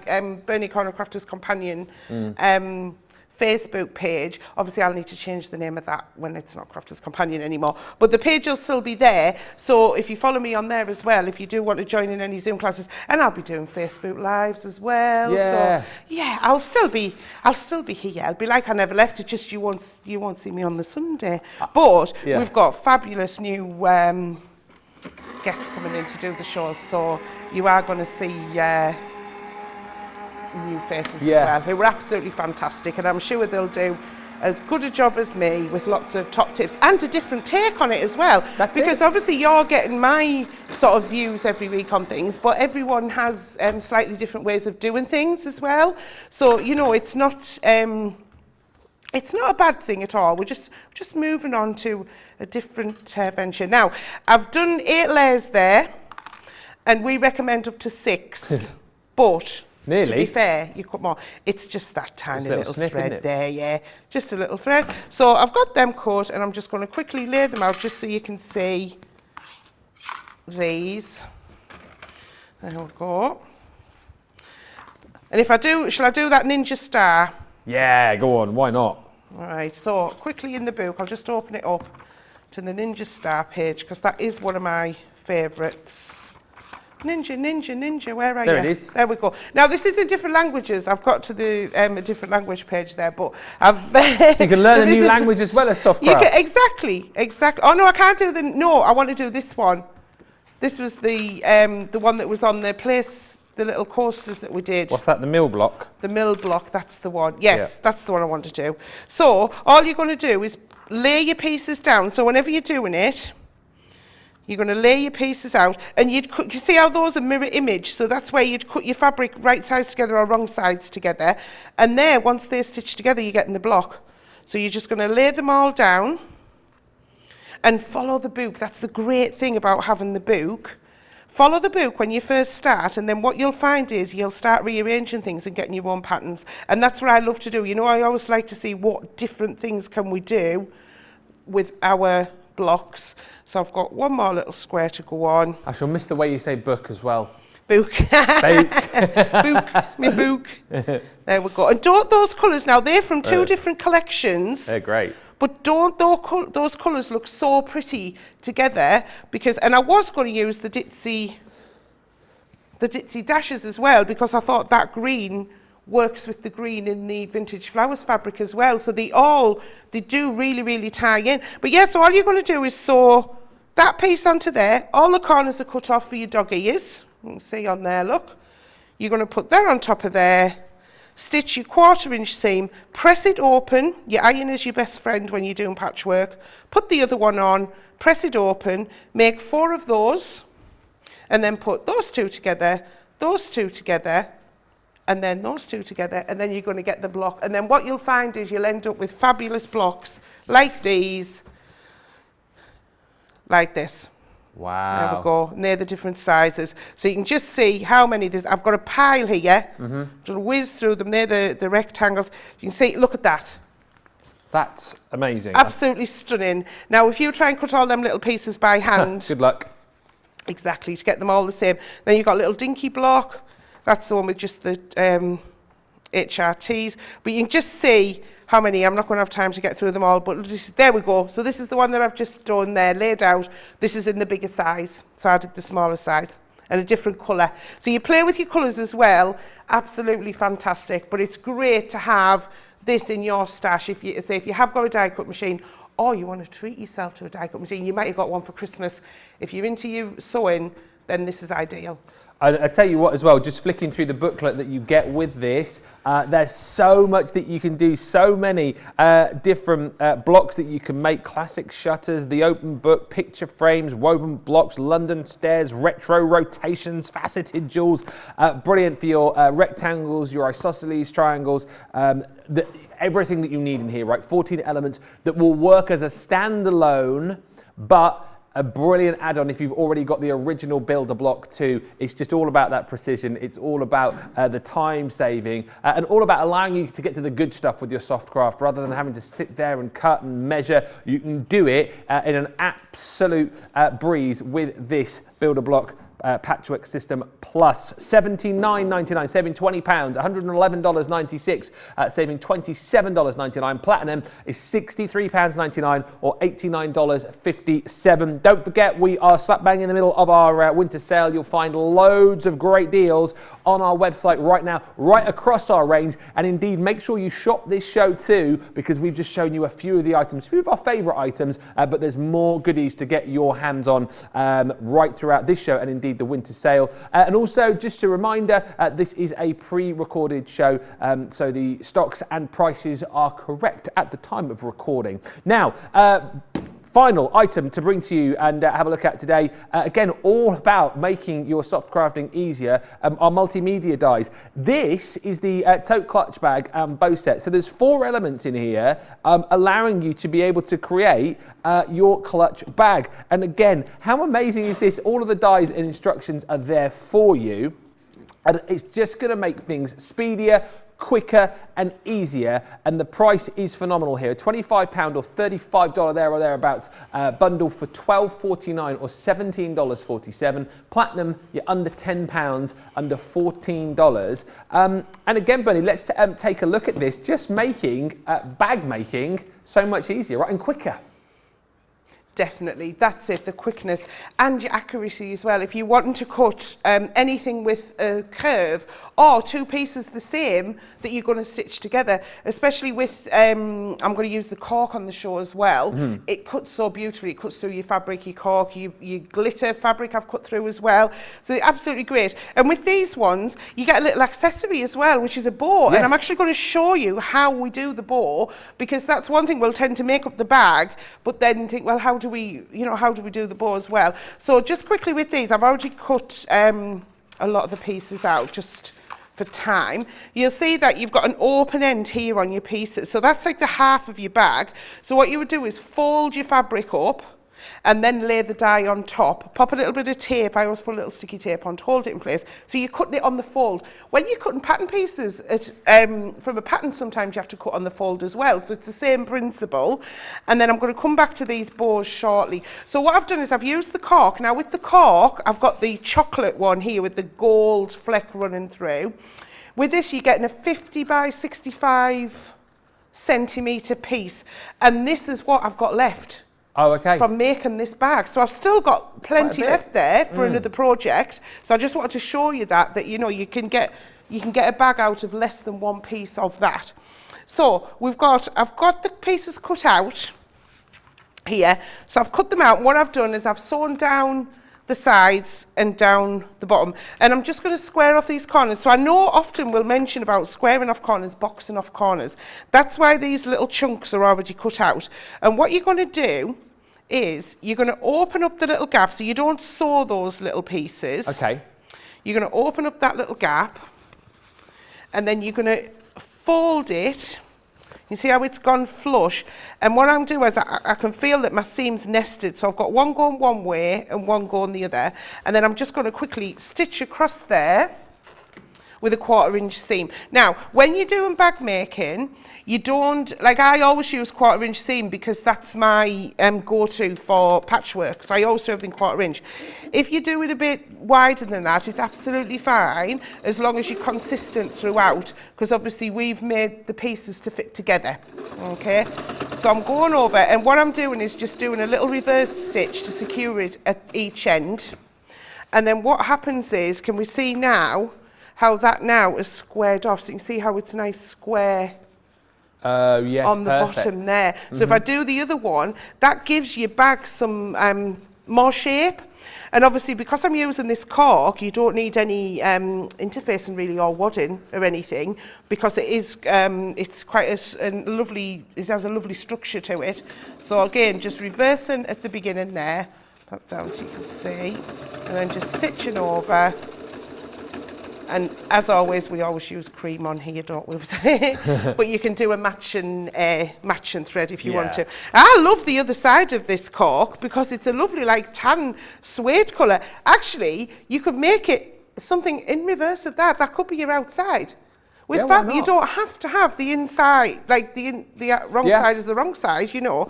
Bernie Corner Crafters Companion Facebook page. Obviously, I'll need to change the name of that when it's not Crafters Companion anymore. But the page will still be there. So if you follow me on there as well, if you do want to join in any Zoom classes, and I'll be doing Facebook Lives as well. Yeah. So I'll still be here. I'll be like I never left. It's just you won't see me on the Sunday. But we've got fabulous new guests coming in to do the shows, so you are going to see new faces as well, who were absolutely fantastic, and I'm sure they'll do as good a job as me with lots of top tips and a different take on it as well. Because obviously you're getting my sort of views every week on things, but everyone has slightly different ways of doing things as well. So, you know, it's not a bad thing at all. We're just moving on to a different venture. Now, I've done 8 layers there, and we recommend up to 6, but nearly. To be fair, you cut more. It's just that tiny little snip, thread there, yeah. Just a little thread. So I've got them cut, and I'm just going to quickly lay them out just so you can see these. There we go. And if I do, shall I do that ninja star? Yeah, go on, why not? All right, so quickly in the book, I'll just open it up to the ninja star page, because that is one of my favourites. Ninja, where are you? There it is. There we go. Now, this is in different languages. I've got to the a different language page there, but I've... So you can learn a new language as well as softcraft. Exactly. Oh, no, I can't do no, I want to do this one. This was the one that was on the place, the little coasters that we did. What's that, the mill block? The mill block, that's the one. Yes, that's the one I want to do. So, all you're going to do is lay your pieces down. So, whenever you're doing it, you're going to lay your pieces out, and you see how those are mirror image, so that's where you'd cut your fabric right sides together or wrong sides together, and there, once they're stitched together, you're getting the block. So you're just going to lay them all down and follow the book. That's the great thing about having the book. Follow the book when you first start, and then what you'll find is you'll start rearranging things and getting your own patterns, and that's what I love to do. You know, I always like to see what different things can we do with our blocks. So I've got one more little square to go on. I shall miss the way you say book as well. Book. Me book. There we go. And don't those colours, now they're from 2 different collections. They're great. But don't those colours look so pretty together, because, and I was going to use the ditzy dashes as well, because I thought that green works with the green in the vintage flowers fabric as well. So they do really, really tie in. But yeah, so all you're going to do is sew that piece onto there. All the corners are cut off for your dog ears. You can see on there, look. You're going to put that on top of there, stitch your 1/4 inch seam, press it open. Your iron is your best friend when you're doing patchwork. Put the other one on, press it open, make 4 of those, and then put those 2 together, those 2 together, and then those 2 together, and then you're going to get the block. And then what you'll find is you'll end up with fabulous blocks like these, like this. Wow. There we go. And they're the different sizes. So you can just see how many there's. I've got a pile here. Just whiz through them. They're the rectangles. You can see, look at that. That's amazing. Absolutely stunning. Now, if you try and cut all them little pieces by hand. Good luck. Exactly, to get them all the same. Then you've got a little dinky block. That's the one with just the HRTs. But you can just see how many. I'm not going to have time to get through them all, but there we go. So this is the one that I've just done there, laid out. This is in the bigger size. So I did the smaller size and a different colour. So you play with your colours as well. Absolutely fantastic. But it's great to have this in your stash. If you have got a die cut machine, or you want to treat yourself to a die cut machine, you might have got one for Christmas. If you're into your sewing, then this is ideal. I tell you what as well, just flicking through the booklet that you get with this, there's so much that you can do, so many different blocks that you can make, classic shutters, the open book, picture frames, woven blocks, London stairs, retro rotations, faceted jewels, brilliant for your rectangles, your isosceles triangles, everything that you need in here, right? 14 elements that will work as a standalone, but a brilliant add-on if you've already got the original builder block too. It's just all about that precision. It's all about the time saving and all about allowing you to get to the good stuff with your softcraft rather than having to sit there and cut and measure. You can do it in an absolute breeze with this builder block patchwork system plus. $79.99, saving £20, $111.96, saving $27.99. Platinum is £63.99 or $89.57. Don't forget, we are slap bang in the middle of our winter sale. You'll find loads of great deals on our website right now, right across our range. And indeed, make sure you shop this show too, because we've just shown you a few of the items, a few of our favourite items, but there's more goodies to get your hands on right throughout this show and indeed indeed the winter sale. And also, just a reminder, this is a pre-recorded show, so the stocks and prices are correct at the time of recording. Now, final item to bring to you and have a look at today, again, all about making your soft crafting easier, our multimedia dies. This is the Tote clutch bag bow set. So there's 4 elements in here allowing you to be able to create your clutch bag. And again, how amazing is this? All of the dies and instructions are there for you. And it's just going to make things speedier, quicker and easier, and the price is phenomenal here. £25 or $35 there or thereabouts bundle for $12.49 or $17.47. Platinum, you're under £10, under $14. And again, Bernie, let's take a look at this, just making bag making so much easier, right, and quicker. Definitely, that's it, the quickness and your accuracy as well. If you want to cut anything with a curve or 2 pieces the same that you're going to stitch together, especially with, I'm going to use the cork on the show as well, it cuts so beautifully. It cuts through your fabric, your cork, your glitter fabric I've cut through as well. So they're absolutely great. And with these ones, you get a little accessory as well, which is a bow. Yes. And I'm actually going to show you how we do the bow, because that's one thing we'll tend to make up the bag, but then think, well, how do we do the bow as well? So just quickly with these, I've already cut a lot of the pieces out just for time. You'll see that you've got an open end here on your pieces. So that's like the half of your bag. So what you would do is fold your fabric up and then lay the die on top. Pop a little bit of tape. I always put a little sticky tape on to hold it in place. So you're cutting it on the fold. When you're cutting pattern pieces, from a pattern, sometimes you have to cut on the fold as well. So it's the same principle. And then I'm going to come back to these bows shortly. So what I've done is I've used the cork. Now with the cork, I've got the chocolate one here with the gold fleck running through. With this, you're getting a 50 by 65 centimetre piece. And this is what I've got left. Oh, okay. From making this bag. So I've still got plenty left there for another project. So I just wanted to show you that you know you can get a bag out of less than 1 piece of that. So I've got the pieces cut out here. So I've cut them out. And what I've done is I've sewn down the sides and down the bottom. And I'm just going to square off these corners. So I know often we'll mention about squaring off corners, boxing off corners. That's why these little chunks are already cut out. And what you're going to do is you're going to open up the little gap, so you don't sew those little pieces. Okay. You're going to open up that little gap, and then you're going to fold it. You see how it's gone flush? And what I'm doing is I can feel that my seam's nested, so I've got one going one way and one going the other, and then I'm just going to quickly stitch across there with a 1/4 inch seam. Now, when you're doing bag making, you don't, like I always use 1/4 inch seam because that's my go-to for patchwork. So I always do everything 1/4 inch. If you do it a bit wider than that, it's absolutely fine as long as you're consistent throughout, because obviously we've made the pieces to fit together. Okay, so I'm going over, and what I'm doing is just doing a little reverse stitch to secure it at each end. And then what happens is, can we see now how that now is squared off? So you can see how it's a nice square yes, on the bottom there. So if I do the other one, that gives your bag some more shape. And obviously, because I'm using this cork, you don't need any interfacing really or wadding or anything, because it is it's quite a lovely, it has a lovely structure to it. So again, just reversing at the beginning there, pop down so you can see, and then just stitching over. And as always, we always use cream on here, don't we? But you can do a matching thread if you want to. I love the other side of this cork because it's a lovely, like, tan suede colour. Actually, you could make it something in reverse of that. That could be your outside. With fabric, you don't have to have the inside, like the wrong side is the wrong side, you know.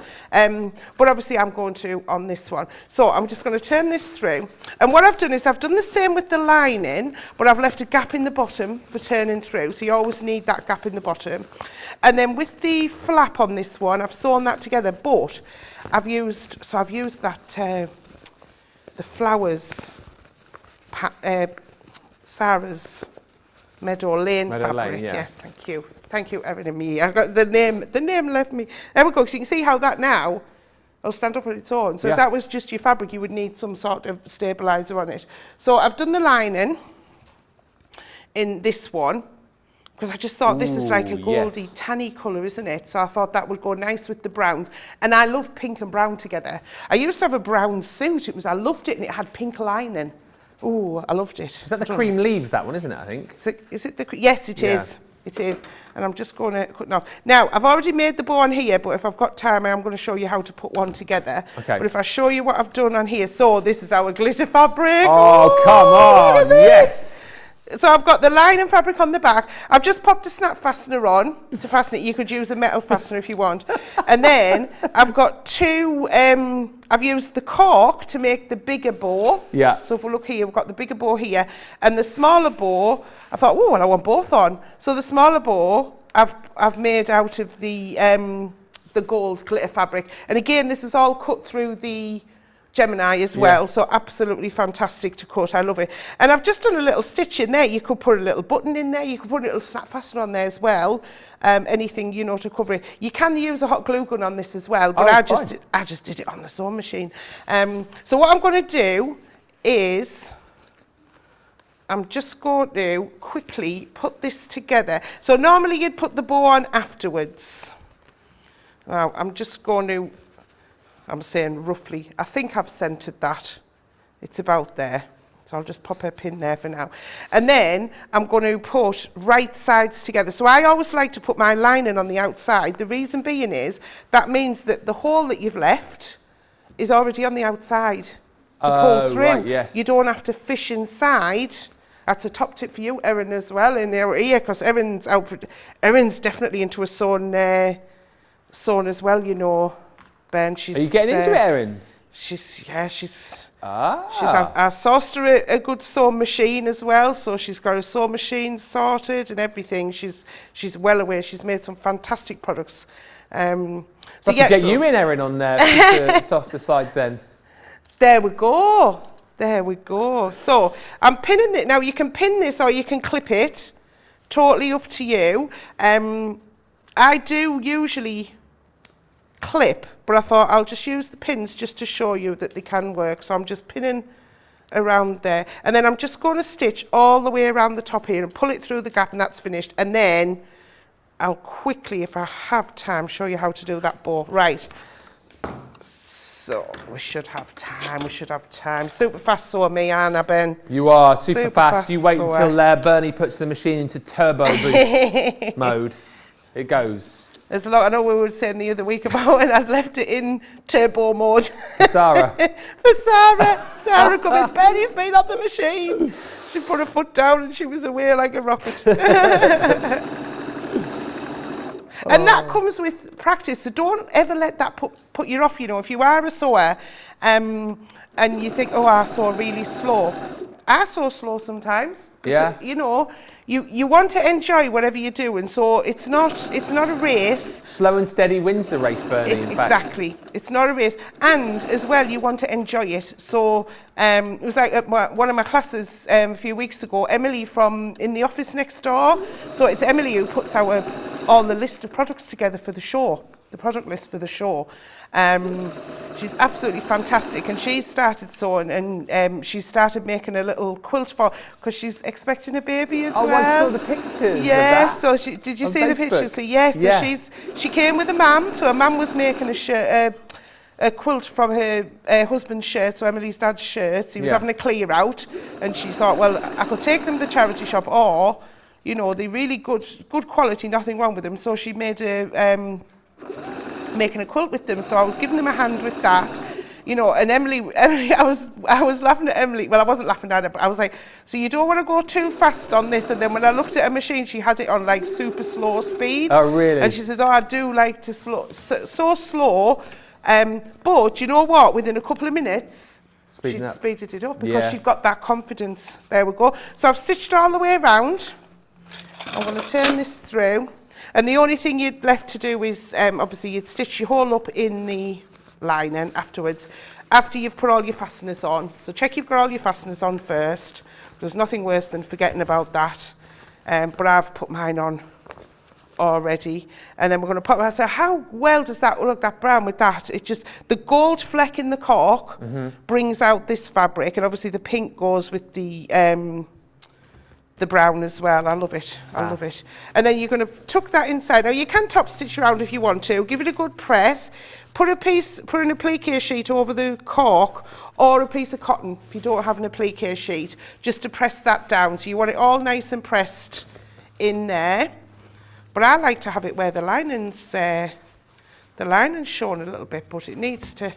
But obviously I'm going to on this one. So I'm just going to turn this through. And what I've done is I've done the same with the lining, but I've left a gap in the bottom for turning through. So you always need that gap in the bottom. And then with the flap on this one, I've sewn that together, but I've used that, the flowers, Sarah's Meadow Lane fabric. Yes, thank you, Erin and me. I got the name left me. There we go. So you can see how that now It'll stand up on its own. So Yeah. if that was just your fabric, you would need some sort of stabiliser on it. So I've done the lining in this one, because I just thought this is like a goldy, yes. tanny colour, isn't it? So I thought that would go nice with the browns. And I love pink and brown together. I used to have a brown suit. I loved it, and it had pink lining. Oh, I loved it. Is that the cream leaves, that one, isn't it, I think? Is it the... Yes, it is. It is. And I'm just going to cut it off. Now, I've already made the bow on here, but if I've got time, I am going to show you how to put one together. Okay. But if I show you what I've done on here, so this is our glitter fabric. Oh, come on. Look at this. Yes. So I've got the lining fabric on the back. I've just popped a snap fastener on to fasten it. You could use a metal fastener if you want. And then I've got two, I've used the cork to make the bigger bow. Yeah. So if we look here, we've got the bigger bow here. And the smaller bow, I thought, oh, well, I want both on. So the smaller bow, I've made out of the gold glitter fabric. And again, this is all cut through the Gemini as well, so absolutely fantastic to cut. I love it. And I've just done a little stitch in there. You could put a little button in there. You could put a little snap fastener on there as well. Anything, you know, to cover it. You can use a hot glue gun on this as well, but I just did it on the sewing machine. So what I'm going to do is I'm just going to quickly put this together. So normally you'd put the bow on afterwards. Now I'm just going to, I'm saying roughly, I think I've centred that. It's about there. So I'll just pop a pin there for now. And then I'm going to put right sides together. So I always like to put my lining on the outside. The reason being is that means that the hole that you've left is already on the outside to pull through. Right, yes. You don't have to fish inside. That's a top tip for you, Erin, as well, in our ear, because Erin's definitely into a sewn as well, you know. Ben, she's... Are you getting into it, Erin? She's... Ah. I sourced her a good sewing machine as well, so she's got a sewing machine sorted and everything. She's well aware. She's made some fantastic products. So get you in, Erin, on the softer side then. There we go. There we go. So I'm pinning it. Now you can pin this or you can clip it. Totally up to you. I do usually clip, but I thought I'll just use the pins just to show you that they can work. So I'm just pinning around there, and then I'm just going to stitch all the way around the top here and pull it through the gap, and that's finished. And then I'll quickly, if I have time, show you how to do that bow. Right, so we should have time. Super fast sewer, me, Anna, Ben. You are super fast. You wait sewer. until Bernie puts the machine into turbo boost mode. It goes. There's a lot, I know we were saying the other week about it, I'd left it in turbo mode. Sarah. For Sarah. Sarah Cummins, Benny's been on the machine. She put her foot down and she was away like a rocket. And that comes with practice, so don't ever let that put you off, you know. If you are a sewer and you think, oh, I sew really slow. I sew slow sometimes. Yeah. You know, you want to enjoy whatever you do, and so it's not a race. Slow and steady wins the race, Bernie. Exactly. It's not a race, and as well, you want to enjoy it. So it was like at one of my classes a few weeks ago. Emily from in the office next door. So it's Emily who puts all the list of products together for the show. The product list for the show. She's absolutely fantastic, and she started sewing, and she started making a little quilt because she's expecting a baby as well. Oh, I saw the pictures. Yeah, of that so did you see Facebook? the pictures? So yes, yeah, so she came with a mum. So a mum was making a quilt from her husband's shirt, so Emily's dad's shirts. He was having a clear out, and she thought, well, I could take them to the charity shop, or you know, they're really good quality, nothing wrong with them. So she made making a quilt with them, so I was giving them a hand with that, you know. And Emily, I was laughing at Emily. Well, I wasn't laughing at her, but I was like, so you don't want to go too fast on this. And then when I looked at her machine, she had it on like super slow speed. Oh, really? And she said, oh, I do like to so slow, but you know what? Within a couple of minutes, she speeded it up because she'd got that confidence. There we go. So I've stitched all the way around. I'm going to turn this through. And the only thing you'd left to do is, obviously, you'd stitch your hole up in the lining afterwards, after you've put all your fasteners on. So check you've got all your fasteners on first. There's nothing worse than forgetting about that. But I've put mine on already. And then we're going to pop that. So how well does that look, that brown with that? It just, the gold fleck in the cork brings out this fabric, and obviously the pink goes with the brown as well. I love it. I love it. And then you're going to tuck that inside. Now you can top stitch around if you want to. Give it a good press. Put an applique sheet over the cork, or a piece of cotton if you don't have an applique sheet, just to press that down. So you want it all nice and pressed in there. But I like to have it where the lining's shown a little bit, but it needs to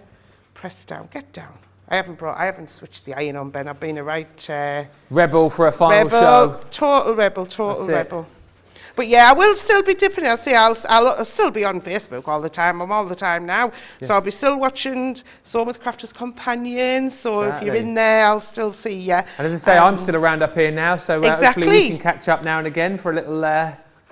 press down. Get down. I haven't switched the iron on, Ben. I've been a right rebel for a final show. Total rebel. But yeah, I will still be dipping it. I'll still be on Facebook all the time. I'm all the time now. Yeah. So I'll be still watching Sew with Crafters Companions. So if you're in there, I'll still see you. And as I say, I'm still around up here now. So hopefully we can catch up now and again for a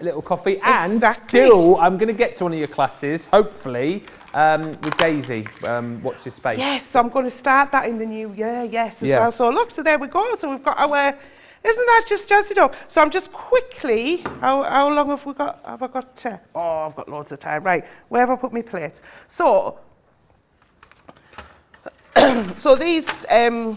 little coffee. And still, I'm going to get to one of your classes, hopefully, with Daisy, Watch This Space. Yes, I'm going to start that in the new year, as well. So look, so there we go. So we've got our, isn't that just jazzy up? So I'm just quickly, how long have we got? I've got loads of time. Right, where have I put my plates? So, so these, I'm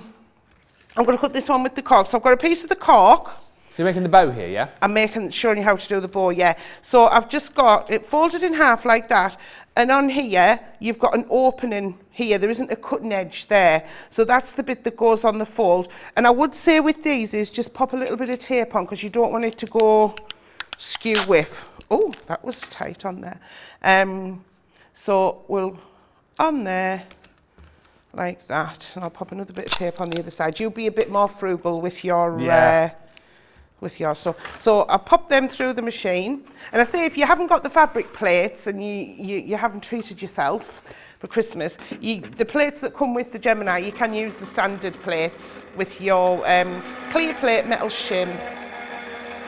going to cut this one with the cork. So I've got a piece of the cork. You're making the bow here, yeah? I'm showing you how to do the bow, yeah. So I've just got it folded in half like that, and on here, you've got an opening here. There isn't a cutting edge there. So that's the bit that goes on the fold. And I would say with these is just pop a little bit of tape on, because you don't want it to go skew with. Oh, that was tight on there. So we'll, on there, like that. And I'll pop another bit of tape on the other side. You'll be a bit more frugal with your... So I'll pop them through the machine. And I say, if you haven't got the fabric plates and you haven't treated yourself for Christmas, the plates that come with the Gemini, you can use the standard plates with your clear plate, metal shim,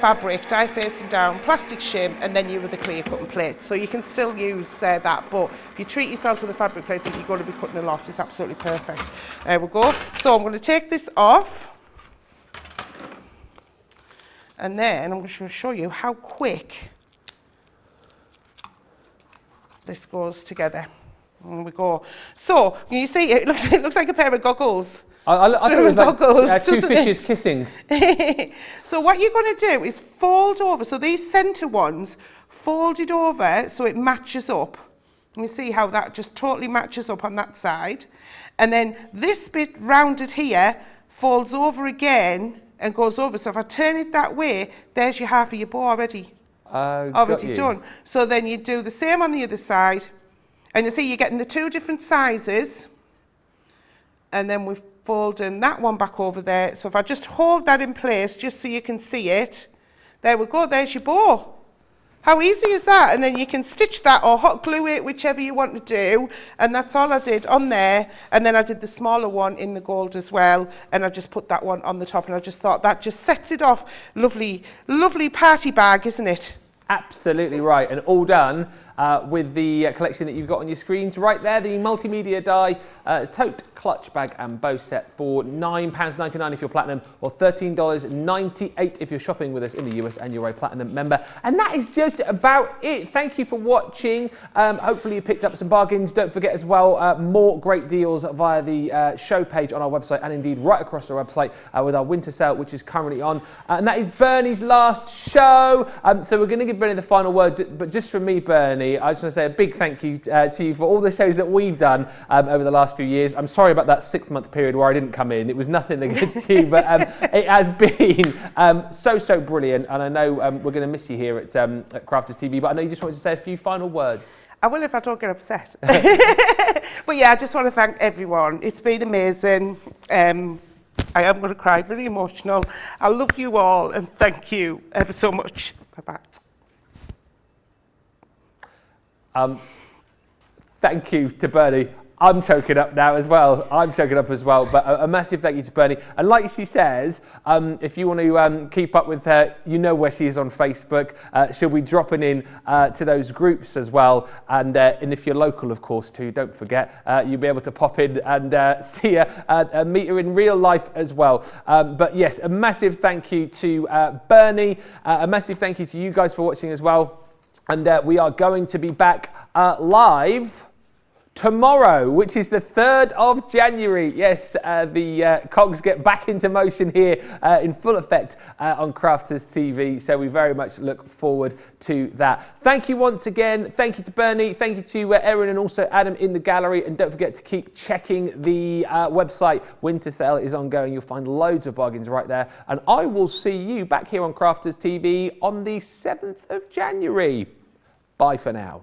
fabric, die facing down, plastic shim, and then you with the clear cutting plates. So you can still use that, but if you treat yourself to the fabric plates, if you're going to be cutting a lot, it's absolutely perfect. There we go. So I'm going to take this off. And then I'm going to show you how quick this goes together. And we go. So, can you see, it looks like a pair of goggles. I thought it was like two fishes kissing. So what you're going to do is fold over. So these centre ones, fold it over so it matches up. And you see how that just totally matches up on that side. And then this bit rounded here folds over again and goes over. So if I turn it that way, there's your half of your bow already. Already done. So then you do the same on the other side. And you see you're getting the two different sizes. And then we're folding that one back over there. So if I just hold that in place, just so you can see it, there we go, there's your bow. How easy is that? And then you can stitch that or hot glue it, whichever you want to do. And that's all I did on there. And then I did the smaller one in the gold as well. And I just put that one on the top. And I just thought that just sets it off. Lovely, lovely party bag, isn't it? Absolutely right. And all done with the collection that you've got on your screens right there. The multimedia die tote, clutch bag and bow set for £9.99 if you're platinum, or $13.98 if you're shopping with us in the US and you're a platinum member. And that is just about it. Thank you for watching. Hopefully you picked up some bargains. Don't forget as well, more great deals via the show page on our website, and indeed right across our website with our winter sale, which is currently on. And that is Bernie's last show. So we're going to give Bernie the final word, but just from me, Bernie, I just want to say a big thank you to you for all the shows that we've done over the last few years. I'm sorry about that 6-month period where I didn't come in. It was nothing against you, but it has been so brilliant. And I know we're going to miss you here at Crafters TV, but I know you just wanted to say a few final words. I will if I don't get upset. But yeah, I just want to thank everyone. It's been amazing. I am going to cry, very emotional. I love you all and thank you ever so much. Bye-bye. Thank you to Bernie. I'm choking up now as well. But a massive thank you to Bernie. And like she says, if you want to keep up with her, you know where she is on Facebook. She'll be dropping in to those groups as well. And if you're local, of course, too, don't forget, you'll be able to pop in and see her, meet her in real life as well. But yes, a massive thank you to Bernie. A massive thank you to you guys for watching as well. And we are going to be back live tomorrow, which is the 3rd of January. Yes, the cogs get back into motion here in full effect on Crafters TV. So we very much look forward to that. Thank you once again. Thank you to Bernie. Thank you to Erin and also Adam in the gallery. And don't forget to keep checking the website. Winter sale is ongoing. You'll find loads of bargains right there. And I will see you back here on Crafters TV on the 7th of January. Bye for now.